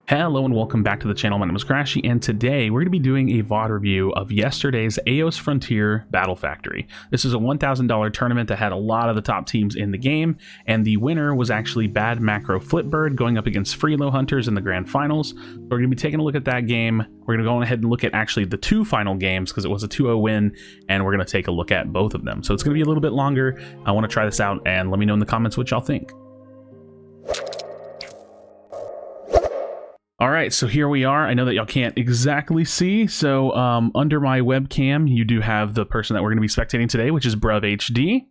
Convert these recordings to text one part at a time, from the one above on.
Hello and welcome back to the channel. My name is Krashy, and today we're going to be doing a VOD review of yesterday's Aeos Frontier Battle Factory. This is a $1,000 tournament that had a lot of the top teams in the game, and the winner was actually Bad Macro Flipbird going up against Freelo Hunters in the grand finals. We're going to be taking a look at that game. We're going to go ahead and look at actually the two final games because it was a 2-0 win, and we're going to take a look at both of them. So it's going to be a little bit longer. I want to try this out, and let me know in the comments what y'all think. All right, so here we are. I know that y'all can't exactly see, so under my webcam, you do have the person that we're going to be spectating today, which is BruvHD.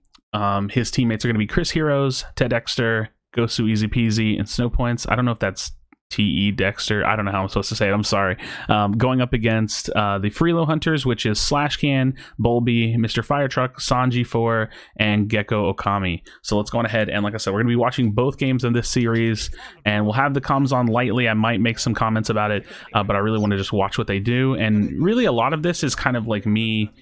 His teammates are going to be Chris Heroes, Ted Dexter, Gosu Easy Peasy, and Snow Points. I don't know if that's T.E. Dexter. I don't know how I'm supposed to say it. I'm sorry. Going up against the Freelo Hunters, which is Slashcan, Bulby, Mr. Firetruck, Sanji4, and Gecko Okami. So let's go on ahead and, like I said, we're going to be watching both games in this series, and we'll have the comms on lightly. I might make some comments about it, but I really want to just watch what they do. And really, a lot of this is kind of like me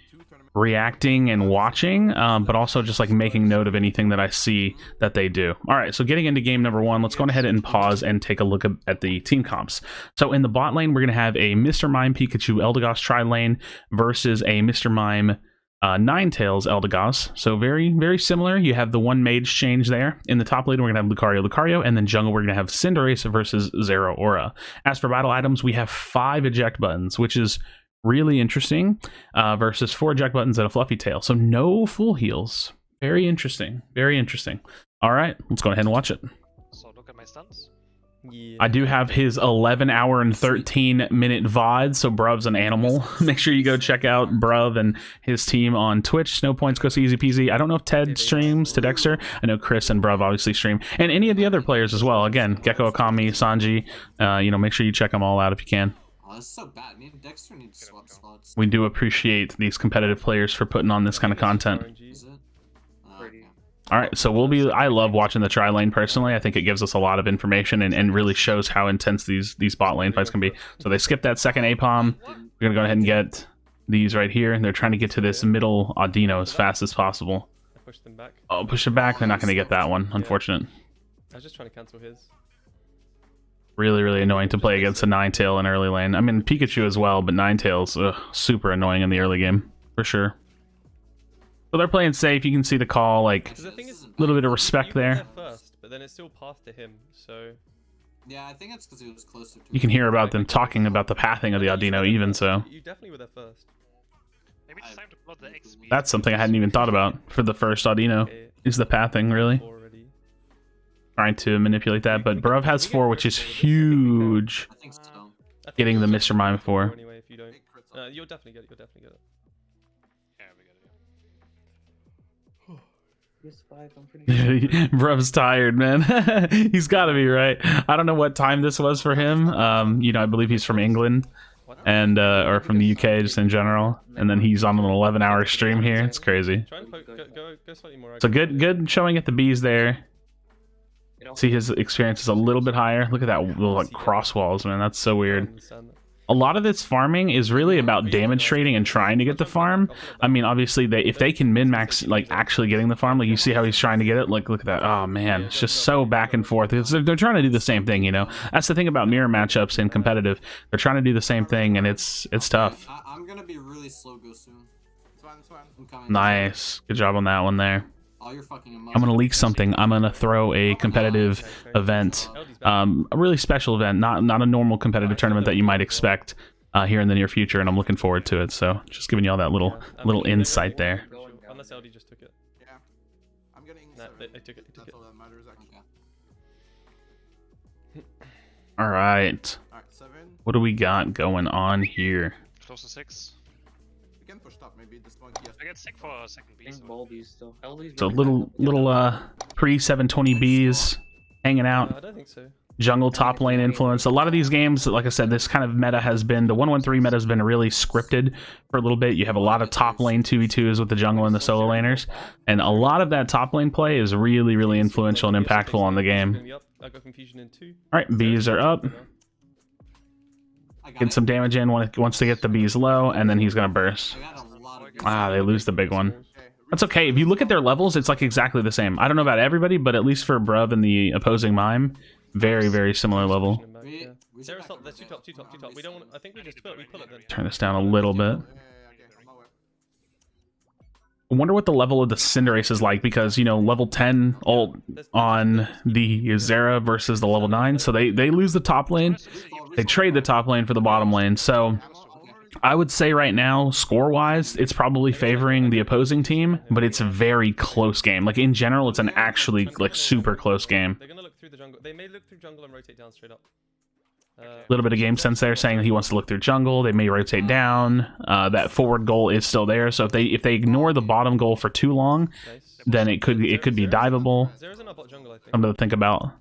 reacting and watching, but also just like making note of anything that I see that they do. All right, so getting into game number one, let's go ahead and pause and take a look at the team comps. So in the bot lane, we're going to have a Mr. Mime Pikachu Eldegoss tri-lane versus a Mr. Mime Ninetales Eldegoss. So very, very similar. You have the one mage change there. In the top lane, we're going to have Lucario, and then jungle, we're going to have Cinderace versus Zeraora. As for battle items, we have 5 eject buttons, which is really interesting, versus 4 eject buttons and a fluffy tail. So no full heals. Very interesting. Very interesting. All right, let's go ahead and watch it. So look at my stunts. Yeah. I do have his 11-hour and 13-minute VOD, so Bruv's an animal. Make sure you go check out Bruv and his team on Twitch. Snow Points, Gosu Easy Peasy. I don't know if Ted streams to Dexter. I know Chris and Bruv obviously stream. And any of the other players as well. Again, Gecko Okami, Sanji. Make sure you check them all out if you can. Oh, that's so bad. Me and Dexter need to swap spots. We do appreciate these competitive players for putting on this kind of content. Is it? Okay. All right, so I love watching the tri lane personally. I think it gives us a lot of information and really shows how intense these bot lane fights can be. So they skipped that second APOM. We're gonna go ahead and get these right here, and they're trying to get to this middle Audino as fast as possible. Push them back. Oh, push it back. They're not gonna get that one. Unfortunate. I was just trying to cancel his. Really, really annoying to play against a Ninetale in early lane. I mean, Pikachu as well, but Ninetale's super annoying in the early game, for sure. So they're playing safe. You can see the call, like, The thing is, a little bit of respect there. First, but then it still passed to him, so... Yeah, I think it's because he was closer to You can hear about them talking about the pathing of the Audino even, so... You definitely were there first. Maybe it's time to plot the XP. That's something I hadn't even thought about for the first Audino, is the pathing, really. Already. Trying to manipulate that, but Bruv has 4, which is huge. I think so. Getting the Mr. Mime 4. Anyway, if you don't... you'll definitely get it, you'll definitely get it. Yeah, we got it. Bruv's tired, man. He's got to be, right? I don't know what time this was for him. I believe he's from England, and or from the UK just in general. And then he's on an 11-hour stream here. It's crazy. Try and go slightly more. So good showing at the bees there. See, his experience is a little bit higher. Look at that little like cross walls, man. That's so weird. A lot of this farming is really about damage trading and trying to get the farm. I mean, obviously, if they can min-max, like, actually getting the farm, like, you see how he's trying to get it? Like, look at that. Oh, man. It's just so back and forth. They're trying to do the same thing, you know? That's the thing about mirror matchups in competitive. They're trying to do the same thing, and it's tough. I'm going to be really slow go soon. I'm coming. Nice. Good job on that one there. Oh, you're fucking I'm going to leak something. I'm going to throw a competitive event. A really special event, not a normal competitive tournament that you might expect here in the near future, and I'm looking forward to it. So just giving y'all that little insight there. Unless LD just took it. Yeah. I'm getting They took it. That's all that matters, actually. All right. Alright, 7. What do we got going on here? Close to 6. We can push top maybe at this point. Yes. I get sick for a second piece. So little pre-720Bs hanging out. I don't think so. Jungle top lane influence. A lot of these games, like I said, this kind of meta has been, the 1-1-3 meta has been really scripted for a little bit. You have a lot of top lane 2v2s with the jungle and the solo laners, and a lot of that top lane play is really, really influential and impactful on the game. I got confusion in 2. All right, bees are up. Get some damage in, wants to get the bees low, and then he's gonna burst. Ah, they lose the big one. That's okay. If you look at their levels, it's like exactly the same. I don't know about everybody, but at least for Bruv and the opposing Mime, very, very similar level. Zera's top. There's two top. We don't want. I think we just pull it then. Turn this down a little bit. Yeah, okay. I'm aware. I wonder what the level of the Cinderace is like, because, you know, level 10 ult on the Zera versus the level 9, so they lose the top lane. They trade the top lane for the bottom lane. So I would say right now, score-wise, it's probably favoring the opposing team, but it's a very close game. Like, in general, it's an actually, like, super close game. They're gonna look through the jungle. They may look through jungle and rotate down straight up. A little bit of game sense there, saying that he wants to look through jungle. They may rotate down. That forward goal is still there, so if they ignore the bottom goal for too long, Nice. then it could be diveable. Zera's in our bot jungle, I think. Something to think about.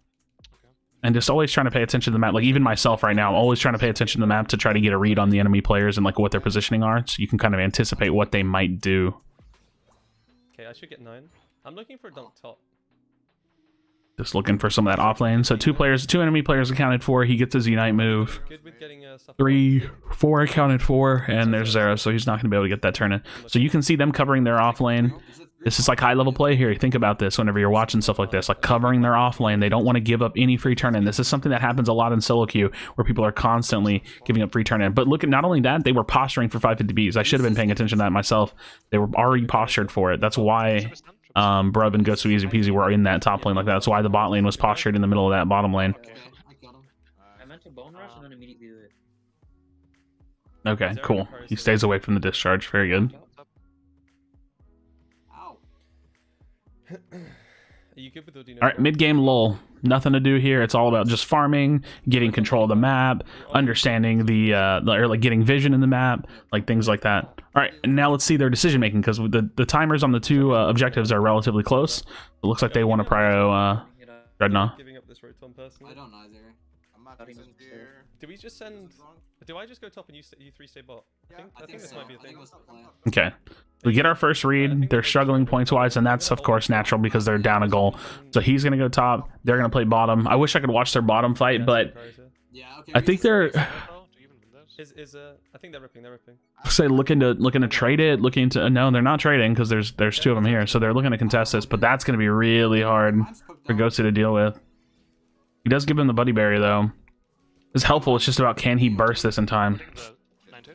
And just always trying to pay attention to the map. Like, even myself right now, I'm always trying to pay attention to the map to try to get a read on the enemy players and like what their positioning are, so you can kind of anticipate what they might do. Okay, I should get 9. I'm looking for a dunk top. Just looking for some of that off lane. So two enemy players accounted for. He gets his Unite move. Good with getting stuff. 3, 4 accounted for, and there's Zera, so he's not going to be able to get that turn in. So you can see them covering their off lane. This is like high level play here. Think about this whenever you're watching stuff like this, like covering their off lane. They don't want to give up any free turn in. This is something that happens a lot in solo queue, where people are constantly giving up free turn in. But look at, not only that, they were posturing for 550Bs. I should have been paying attention to that myself. They were already postured for it. That's why Bruv and Gosu Easy Peasy were in that top lane like that. That's why the bot lane was postured in the middle of that bottom lane. Okay, I killed him. I meant to bone rush and then immediately do it. Okay, cool. He stays away from the discharge. Very good. Ow. Are you good with Odino? All right, mid-game lull. Nothing to do here. It's all about just farming, getting control of the map, understanding or like getting vision in the map, like things like that. All right, and now let's see their decision making, because the timers on the two objectives are relatively close. It looks like they want to prio Dreadnought. Giving up this Rotom personally. I don't either. I'm not Starting in with here. Do we just send? Do I just go top and you 3 stay bot? I think this so. might be a I think thing. it was the plan. Okay, we get our first read. They're struggling points wise, and that's of course natural because they're down a goal. So he's gonna go top. They're gonna play bottom. I wish I could watch their bottom fight, but Yeah, okay. I think they're I think they're ripping. say looking to trade it, looking to no, they're not trading because there's two of them here, so they're looking to contest this. But that's gonna be really hard for Gosu to deal with. He does give him the Buddy Berry though. It's helpful. It's just about, can he burst this in time?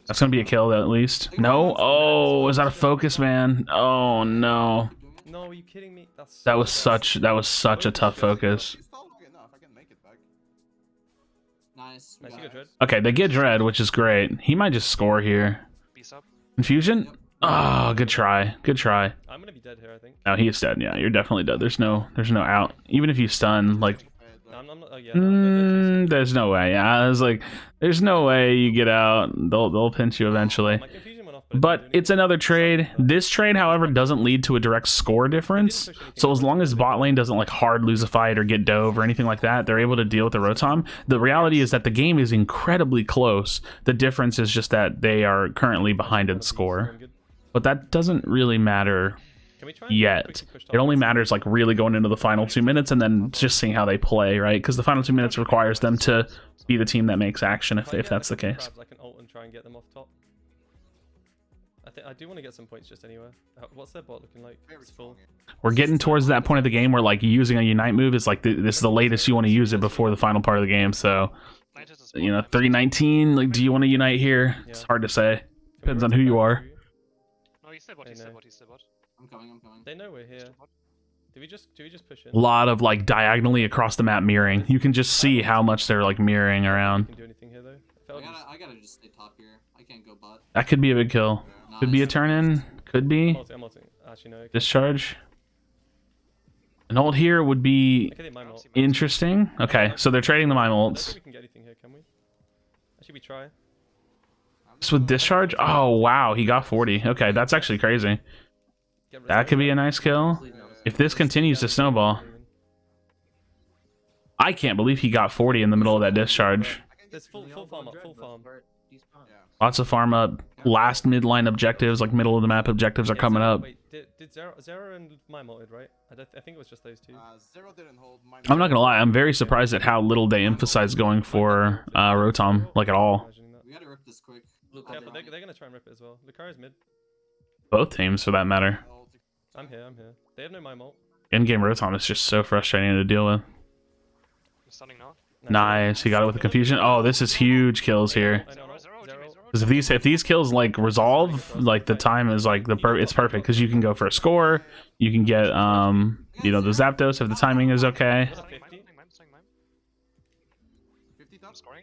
That's gonna be a kill at least. No. Oh, is that a focus, man? Oh no. No, are you kidding me? That was such a tough focus. It's not long enough. I can make it back. Nice. Nice, you got go Dread. Okay, they get Dread, which is great. He might just score here. Confusion? Oh, good try. Good try. I'm gonna be dead here, I think. No, he is dead. Yeah, you're definitely dead. There's no out. Even if you stun, like, I'm not. Oh yeah. I'm dead. there's no way. Yeah, I was like, there's no way you get out. They'll pinch you eventually. My confusion went off, But it's another trade. This trade, however, doesn't lead to a direct score difference. So as long as bot lane doesn't like hard lose a fight or get dove or anything like that, they're able to deal with the Rotom. The reality is that the game is incredibly close. The difference is just that they are currently behind in score. But that doesn't really matter Can we try yet. It only matters like really going into the final 2 minutes and then just seeing how they play, right? Because the final 2 minutes requires them to be the team that makes action if that's the case. I can ult and try and get them off top. I do want to get some points just anywhere. What's their bot looking like? It's full. We're getting towards that point of the game where like using a Unite move is like this is the latest you want to use it before the final part of the game. So, you know, 319, like, do you want to Unite here? It's hard to say. Depends on who you are. No, he's still bot, he's still bot, he's still bot. I'm coming. They know we're here. Do we just push in? A lot of like diagonally across the map mirroring. You can just see how much they're like mirroring around. Can do anything here though. I gotta just stay top here. I can't go bot. That could be a big kill. Could be a turn in. Could be. I'm ulting. Actually, no. Okay. Discharge. An ult here would be Okay, they mime ult. interesting. Okay, so they're trading the mime I don't ults. think we can get anything here, can we? Actually, we try. Just with discharge? Oh, wow. He got 40. Okay, that's actually crazy. That could be a nice kill. If this continues to snowball. I can't believe he got 40 in the middle of that discharge. There's full farm up, full farm. Lots of farm up. Last midline objectives, like middle of the map objectives are coming up. Wait, did Zera and Mime ulted, right? I think it was just those two. Zero didn't hold. I'm not gonna lie, I'm very surprised at how little they emphasize going for Rotom, like at all. Imagining that. We gotta rip this quick. Careful, they're gonna try and rip it as well. Lucario's mid. Both teams, for that matter. I'm here. They have no Mime ult. In-game Rotom is just so frustrating to deal with. He's stunning now. Nice. He got it with the confusion. Oh, this is huge kills here. I know, zero. Because if these kills like resolve, like the time is like it's perfect because you can go for a score. You can get you know, the Zapdos if the timing is okay. What a 50?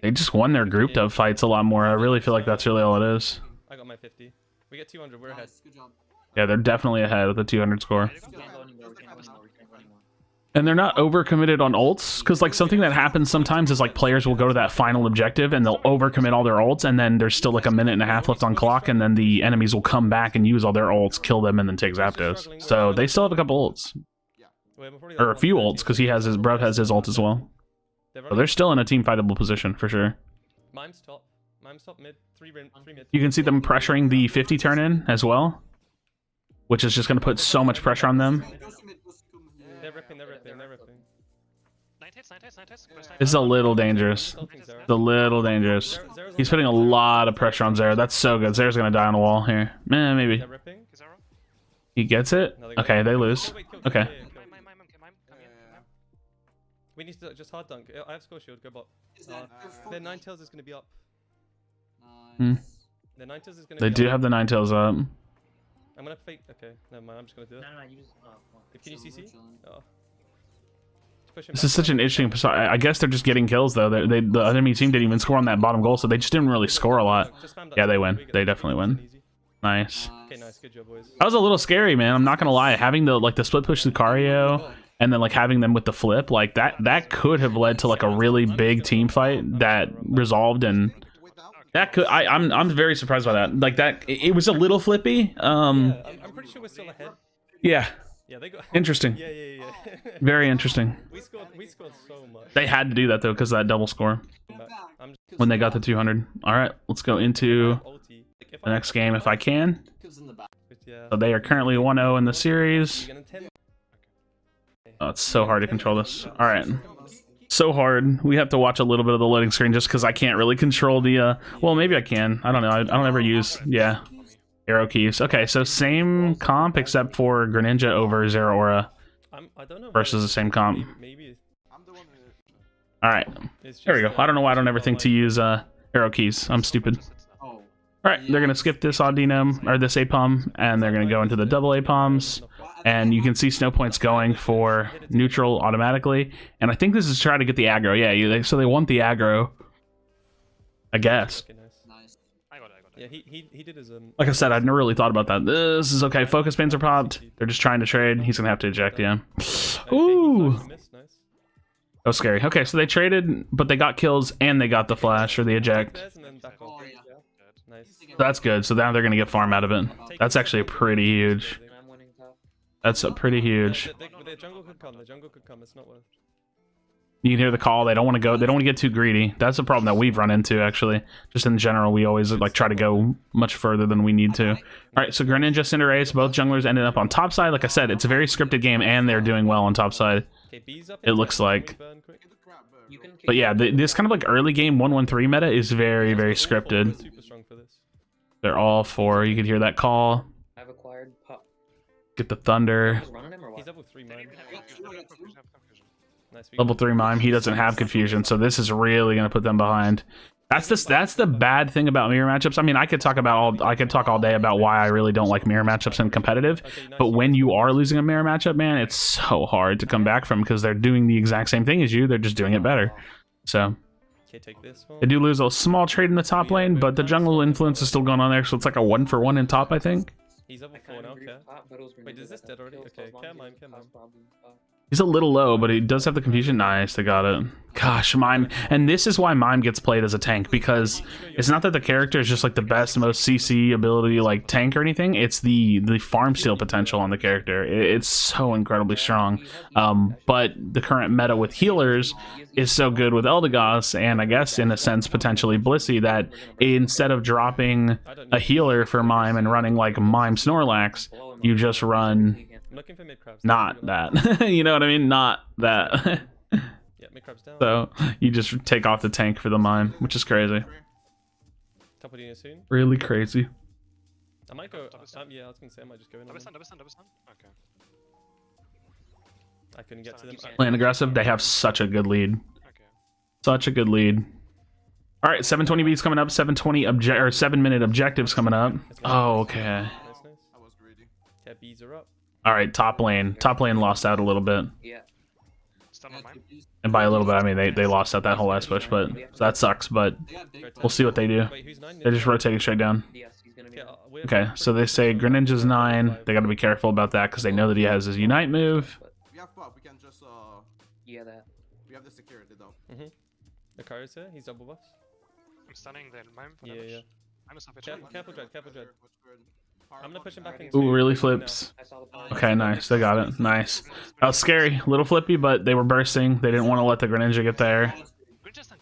They just won their group up fights a lot more. I really feel like that's really all it is. I got my 50. We get 200. We're ahead. Nice, good job. Yeah, they're definitely ahead with the 200 score. We can't go anymore. We can't go anymore. We can't go anymore. And they're not overcommitted on ults, because like something that happens sometimes is like players will go to that final objective and they'll overcommit all their ults, and then there's still like a minute and a half left on clock, and then the enemies will come back and use all their ults, kill them, and then take Zapdos. So they still have a couple ults, Wait, we're probably or a like few 130. ults, because he has his Bruv has his ult as well. So they're still in a team fightable position for sure. Mime's top. Mime's top mid. 3 mid. You can see them pressuring the 50 turn in as well, which is just going to put so much pressure on them. They're ripping. They're ripping. They're ripping. 90s. This is a little dangerous. It's a little dangerous. He's putting a lot of pressure on Zera. That's so good. Zera's going to die on the wall here. Maybe. They're ripping. He gets it. Okay, they lose. Oh, wait, kill, Okay. yeah, kill. We need to just hard dunk. I have score shield. Go bot. Their 9 tails is going to be up. Hmm. Their 9 tails is going to They be do up. have the 9 tails up. I'm going to fake. Okay, never mind. I'm just going to do it. No, you just. Oh, come on. Can you CC? Oh. Push him This back. is such an interesting. I guess they're just getting kills though. The enemy team didn't even score on that bottom goal, so they just didn't really score a lot. Just spam that Yeah, they turn. win. We get They the definitely turn. win. Easy. Nice. Okay, nice. Good job, boys. That was a little scary, man. I'm not gonna lie. Having the split push Lucario and then like having them with the flip, like that could have led to like a really big team fight that resolved, and that could. I'm very surprised by that. Like that, it was a little flippy. Yeah, I'm pretty sure we're still ahead. Yeah. Yeah, they got. Interesting. Yeah. Very interesting. We scored so much. They had to do that though because that double score I'm just, when they got the 200. All right, let's go into ulti. Like, if the next game if I can. Yeah. So they are currently 1-0 in the series. You're gonna 10. Oh, it's so hard to control this. All right. So hard. We have to watch a little bit of the loading screen just because I can't really control the, well, maybe I can. I don't know. I don't ever use, arrow keys. Okay, so same comp except for Greninja over Zeraora I don't know. versus the same comp. Maybe. All right. It's There we go. just, I don't know why I don't ever think to use arrow keys. I'm stupid. Oh. All right, they're going to skip this Audinum, or this Apom, and they're going to go into the double Apoms. And you can see snow points going for neutral automatically. And I think this is to try to get the aggro. Yeah, so they want the aggro, I guess. Okay, nice. Nice. I got it. Yeah, he did his Like I said, I'd never really thought about that. This is okay. Focus pins are popped. They're just trying to trade. He's going to have to eject, yeah. Okay, Ooh. he missed, nice. That was scary. Okay, so they traded, but they got kills and they got the flash or the eject. And then back off. Oh, yeah. Nice. That's good. So now they're going to get farm out of it. That's actually pretty huge. I'm winning top. That's a pretty huge. The jungle could come. The jungle could come. It's not worth. You can hear the call. They don't want to go. They don't want to get too greedy. That's a problem that we've run into, actually. Just in general, we always like try to go much further than we need to. All right, so Greninja, Cinderace, both junglers ended up on top side. Like I said, it's a very scripted game, and they're doing well on top side. Okay, B's up. It looks like. You can. But yeah, this kind of like early game 1-1-3 meta is very, very scripted. Super strong for this. They're all for. You could hear that call. I've acquired pop. Get the thunder. Just running him or He's what? level 3 mine. Nice. Level 3 mime. He doesn't have confusion, so this is really gonna put them behind. That's the bad thing about mirror matchups. I mean, I could talk all day about why I really don't like mirror matchups in competitive. Okay, nice. But when you are losing a mirror matchup, man, it's so hard to come back from because they're doing the exact same thing as you. They're just doing it better. So Okay, take this one. they do lose a small trade in the top lane, but the jungle influence is still going on there, so it's like a 1-for-1 in top, I think. He's level 4 now, okay. Wait, is this dead already? Okay, care mine. He's a little low, but he does have the confusion. Nice, they got it. Gosh, Mime. And this is why Mime gets played as a tank, because it's not that the character is just like the best, most CC ability like tank or anything. It's the farm steal potential on the character. It's so incredibly strong. But the current meta with healers is so good with Eldegoss, and I guess in a sense potentially Blissey, that instead of dropping a healer for Mime and running like Mime Snorlax, you just run I'm looking for mid crabs. not that. You know what I mean? Not that. Yeah, mid crabs down. So you just take off the tank for the Mime, which is crazy. Top of the soon. Really crazy. I might go. Yeah, I was gonna say I might just go in. Double stun. Okay. I couldn't get to them. Playing aggressive, they have such a good lead. Okay. Such a good lead. All right, 720B's coming up. 7-minute objectives coming up. Oh, okay. Nice. I was greedy. Yeah, bees are up. All right, top lane. Top lane lost out a little bit. Yeah. Stun Yeah, on mine. TPs. And by a little bit, I mean they lost out that whole last push, but that sucks. But They got dig we'll see what they do. Wait, who's 9? They're just rotating straight down. Yes, he's gonna be. Yeah, we're Okay, so they say Greninja's 9. They got to be careful about that because they know that he has his Unite move. We have buff. We can just Yeah, that. we have the security though. The car is here. He's double buffs. I'm stunning the mime for Yeah, damage. yeah. I'm a salvage. Careful, Dread. Careful, Dread. I'm gonna push him back in. Ooh, really flips. I saw the bomb. Okay, nice. They got it. Nice. That was scary. A little flippy, but they were bursting. They didn't want to let the Greninja get there. Greninja stun.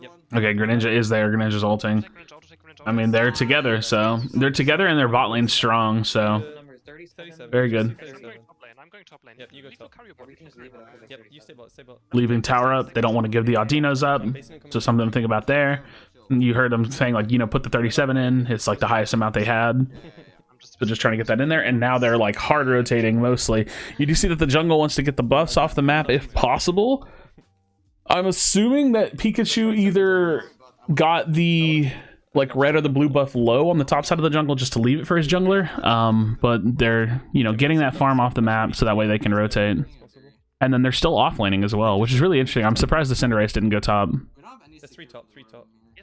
Yep. Okay, Greninja is there. Greninja's ulting. Take Greninja, auto, take Greninja. I mean, they're together, so they're together and their bot lane's strong, so Number 37. Very good. I'm going top lane. I'm going top lane. Yep, you go Leave top. the carry Yeah, bot, we can please. just leave it up for Yep, victory. you stay bot, stay bot. leaving tower up. They don't want to give the Audinos up, so something to think about there. You heard them saying, like, put the 37 in. It's like the highest amount they had. I'm So just trying to get that in there, and now they're like hard rotating mostly. You do see that the jungle wants to get the buffs off the map if possible. I'm assuming that Pikachu either got the like red or the blue buff low on the top side of the jungle just to leave it for his jungler. But they're getting that farm off the map so that way they can rotate. And then they're still off laning as well, which is really interesting. I'm surprised the Cinderace didn't go top. We don't have any There's 3 top, 3 top. He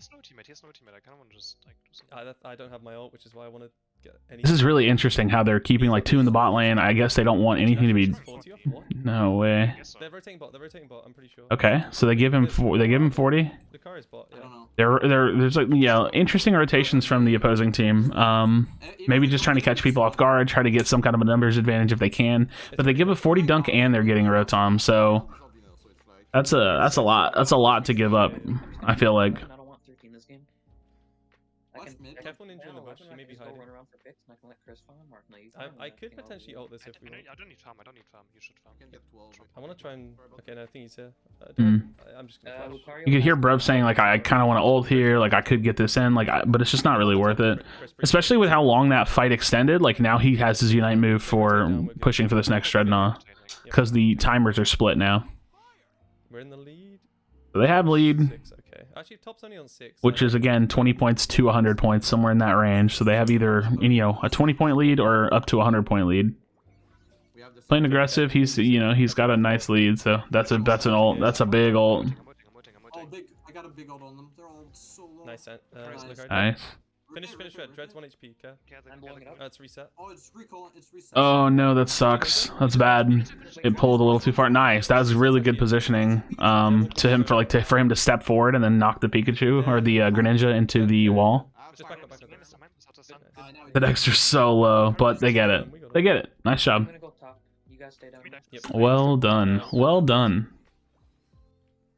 has no teammate. I kind of want to just like do something. I don't have my ult, which is why I want to get any. This is really interesting how they're keeping like 2 in the bot lane. I guess they don't want anything to be. 40 off? What? No way. I guess so. They're rotating bot. They're rotating bot. I'm pretty sure. Okay, so they give him 40. The car is bot. I Yeah. don't know. There's like interesting rotations from the opposing team. Maybe just trying to catch people off guard, try to get some kind of a numbers advantage if they can. But they give a 40 dunk and they're getting Rotom, so that's a lot. That's a lot to give up. I feel like. I don't want 13 this game. I Watch can. mid. Careful Ninja in the bush. I She may can be just go hiding. run around for picks, and I can let Chris farm, or no, you I farm, and could think I'll potentially do it. ult this if we want. I don't need farm. You should farm. We can get 12. I want to try and. Okay, no, I think he's here. Mm. I'm just gonna flash. Lucario You could hear has- Bruv saying like, I kind of want to ult here, like I could get this in, like, but it's just not really worth it. Especially with how long that fight extended. Like now he has his Unite move for pushing for this next Dreadnought because the timers are split now. We're in the lead. So they have lead, 6. Okay. Actually, top's only on 6. which is again 20 points to 100 points, somewhere in that range. So they have either a 20-point lead or up to a 100-point lead. We have the Playing aggressive, he's got a nice lead, so that's an ult. That's a big ult. I'm Oh, waiting. big. I got a big ult on them. They're all so low. Nice. Nice. Lucario. Nice. Finish red. Dread's 1 HP. Okay. I'm blowing it up. It's reset. Oh, it's recall. It's reset. Oh no, that sucks. That's bad. It pulled a little too far. Nice. That was really good positioning. To him for him to step forward and then knock the Pikachu or the Greninja into the wall. Just back up. The Dexter's so low, but they get it. They get it. Nice I'm job. gonna go top. You guys stay down. Yep. Well done. Well done.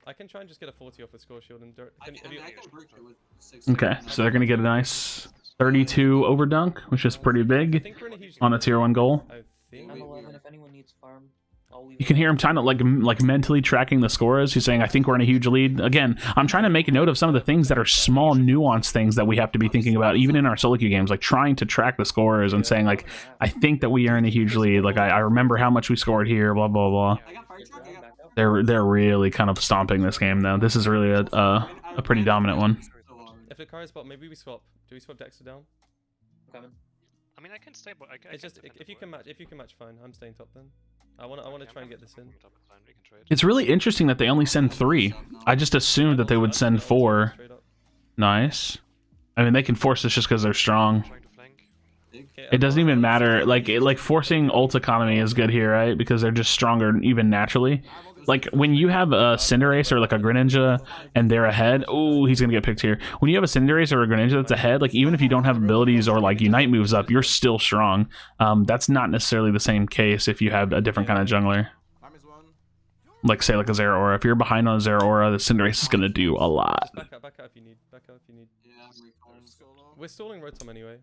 I can try and just get a 40 off with score shield and dirt. I Can, can, have you, I can break it with 6. Okay, so they're gonna get a nice 32 over dunk, which is pretty I big think we're in a huge on a tier 1 goal. I think. I'm 11. If anyone needs farm, I'll leave. You can hear him trying to like mentally tracking the scores. He's saying, "I think we're in a huge lead." Again, I'm trying to make a note of some of the things that are small, nuanced things that we have to be thinking about, even in our solo queue games. Like trying to track the scores and saying, like, "I think that we are in a huge lead." Like I remember how much we scored here. Blah blah blah. I got fire truck. I got. They're really kind of stomping this game though. This is really a pretty dominant one. So hard. If the car is bot, maybe we swap. Do we swap Dexter down? Coming. I mean, I can stay, but It's just if you can match, fine. I'm staying top then. I want to try and get this in. It's really interesting that they only send 3. I just assumed that they would send 4. Straight up. Nice. I mean, they can force this just because they're strong. Trying to flank. Okay, It doesn't even matter. Like forcing ult economy is good here, right? Because they're just stronger even naturally. Like when you have a Cinderace or like a Greninja and they're ahead, oh, he's gonna get picked here. When you have a Cinderace or a Greninja that's ahead, like even if you don't have abilities or like Unite moves up, you're still strong. That's not necessarily the same case if you have a different kind of jungler. Mime is 1. Like say like a Zeraora. If you're behind on a Zeraora, the Cinderace is gonna do a lot. Just back out if you need. Back out if you need. Yeah, I'm recalling solo. We're stalling Rotom anyway.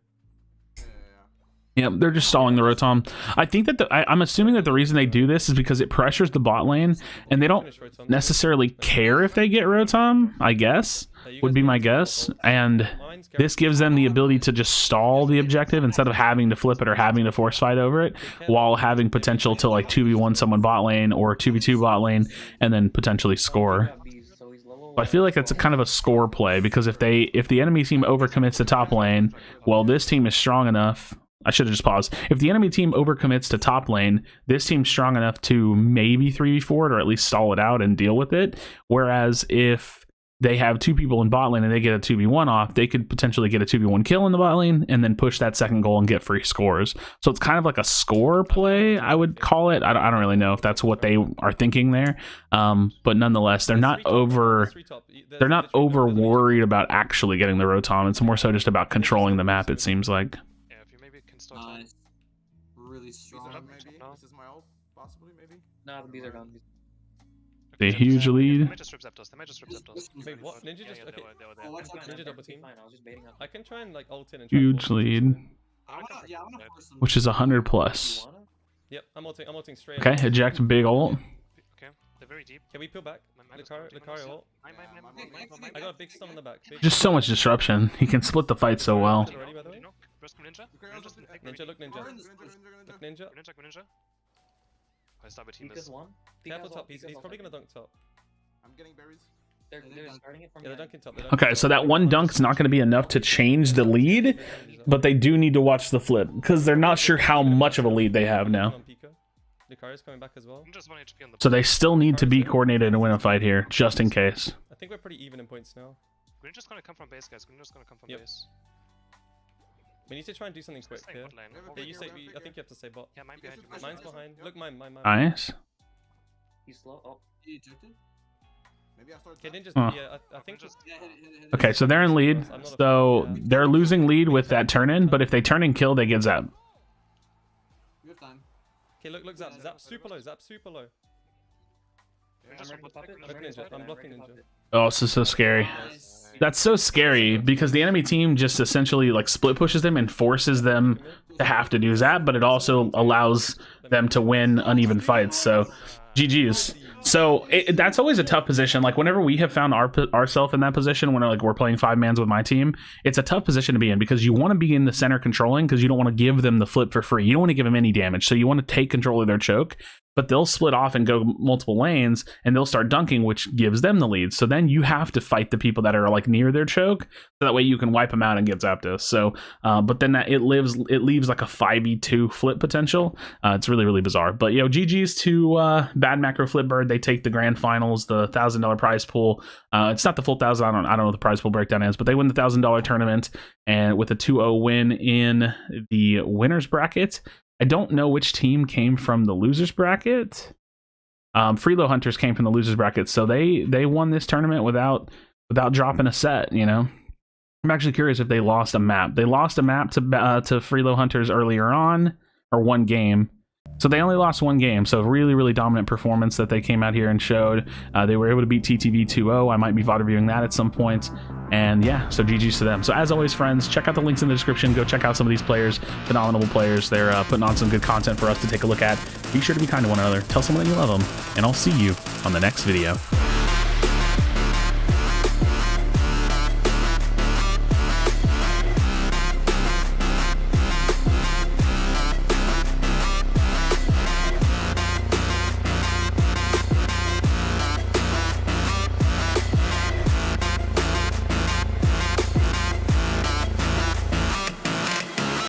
Yeah, they're just stalling the Rotom. I think that I'm assuming that the reason they do this is because it pressures the bot lane, and they don't Finish Rotom. necessarily care if they get Rotom, I guess, You would guys be can my use guess. ults. And Mine's this gives them the ability to just stall the objective instead of having to flip it or having to force fight over it, while having potential to like 2v1 someone bot lane or 2v2 bot lane, and then potentially score. Got bees, so I feel like that's a kind of a score play, because if the enemy team overcommits to top lane, well, this team is strong enough. I should have just paused. If the enemy team overcommits to top lane, this team's strong enough to maybe 3v4 it, or at least stall it out and deal with it. Whereas if they have 2 people in bot lane and they get a 2v1 off, they could potentially get a 2v1 kill in the bot lane and then push that second goal and get free scores. So it's kind of like a score play, I would call it. I don't really know if that's what they are thinking there. But nonetheless, they're not over worried about actually getting the Rotom. It's more so just about controlling the map, it seems like. Yeah, if you maybe can start. Nice. Really strong, maybe. now. This is my ult, possibly, maybe. Nah, these are gone. A huge lead. They might just rip Zapdos. They might just rip Zapdos. Wait, what? Ninja just They okay. were there. Oh, watch out, Ninja double team. Fine, I was just baiting up. I can try and like ult in and try Huge and lead, I wanna force them. which is 100 plus. You wanna? Yep, I'm ulting straight. Okay, eject big ult. Okay, they're very deep. Can we peel back? Lucario ult. I got a big stun in the back. Just so much disruption. He can split the fight so well. Already, by the way. Ninja. Ninja, look Ninja. Look Ninja. Ninja. I start with team Pika's is. one. Careful Pika's top. ult, He's Pika's probably ult. gonna dunk top. I'm getting berries. They're starting it from Yeah, they're behind. dunking top. Okay, so that one dunk's not going to be enough to change the lead, but they do need to watch the flip, because they're not sure how much of a lead they have now. Lucario's coming back as well. Ninja's 1 HP on the. So they still need to be coordinated and win a fight here, just in case. I think we're pretty even in points now. Ninja's gonna come from base, guys. Ninja's gonna come from Yep. base. We need to try and do something quick Stay here. bot lane. Yeah, you say. I think you have to say bot. Yeah, mine behind you. Mine's behind. Look, mine. Nice. He's slow. Oh, He ejected? Maybe I started. Okay, Ninja's. Huh. Yeah, I think just. Yeah, hit it. Okay, so they're in lead. So they're losing lead with that turn in, but if they turn and kill, they get zapped. We have time. Okay, look, Zap super low. Ninja's I'm ready from to pop it. bot. Look, Ninja, I'm blocking ready to pop Ninja. it. Oh, this is so scary. Nice. That's so scary, because the enemy team just essentially like split pushes them and forces them to have to do that, but it also allows them to win uneven fights. So GG's. So that's always a tough position. Like whenever we have found ourselves in that position, when like we're playing 5-mans with my team, it's a tough position to be in, because you want to be in the center controlling, because you don't want to give them the flip for free. You don't want to give them any damage, so you want to take control of their choke. But they'll split off and go multiple lanes, and they'll start dunking, which gives them the lead. So then you have to fight the people that are like near their choke, so that way you can wipe them out and get Zapdos. So, but then it leaves like a 5v2 flip potential. It's really, really bizarre. But GG's to Bad Macro Flipbird. They take the grand finals, the $1,000 prize pool. It's not the full 1,000. I don't know what the prize pool breakdown is, but they win the $1,000 tournament, and with a 2-0 win in the winners bracket. I don't know which team came from the losers bracket. Freelo Hunters came from the losers bracket, so they won this tournament without dropping a set. I'm actually curious if they lost a map. They lost a map to Freelo Hunters earlier on, or one game. So they only lost one game. So really, really dominant performance that they came out here and showed. They were able to beat TTV 2-0. I might be VOD reviewing that at some point. And yeah, so GG's to them. So as always, friends, check out the links in the description. Go check out some of these players, phenomenal players. They're putting on some good content for us to take a look at. Be sure to be kind to one another. Tell someone that you love them. And I'll see you on the next video.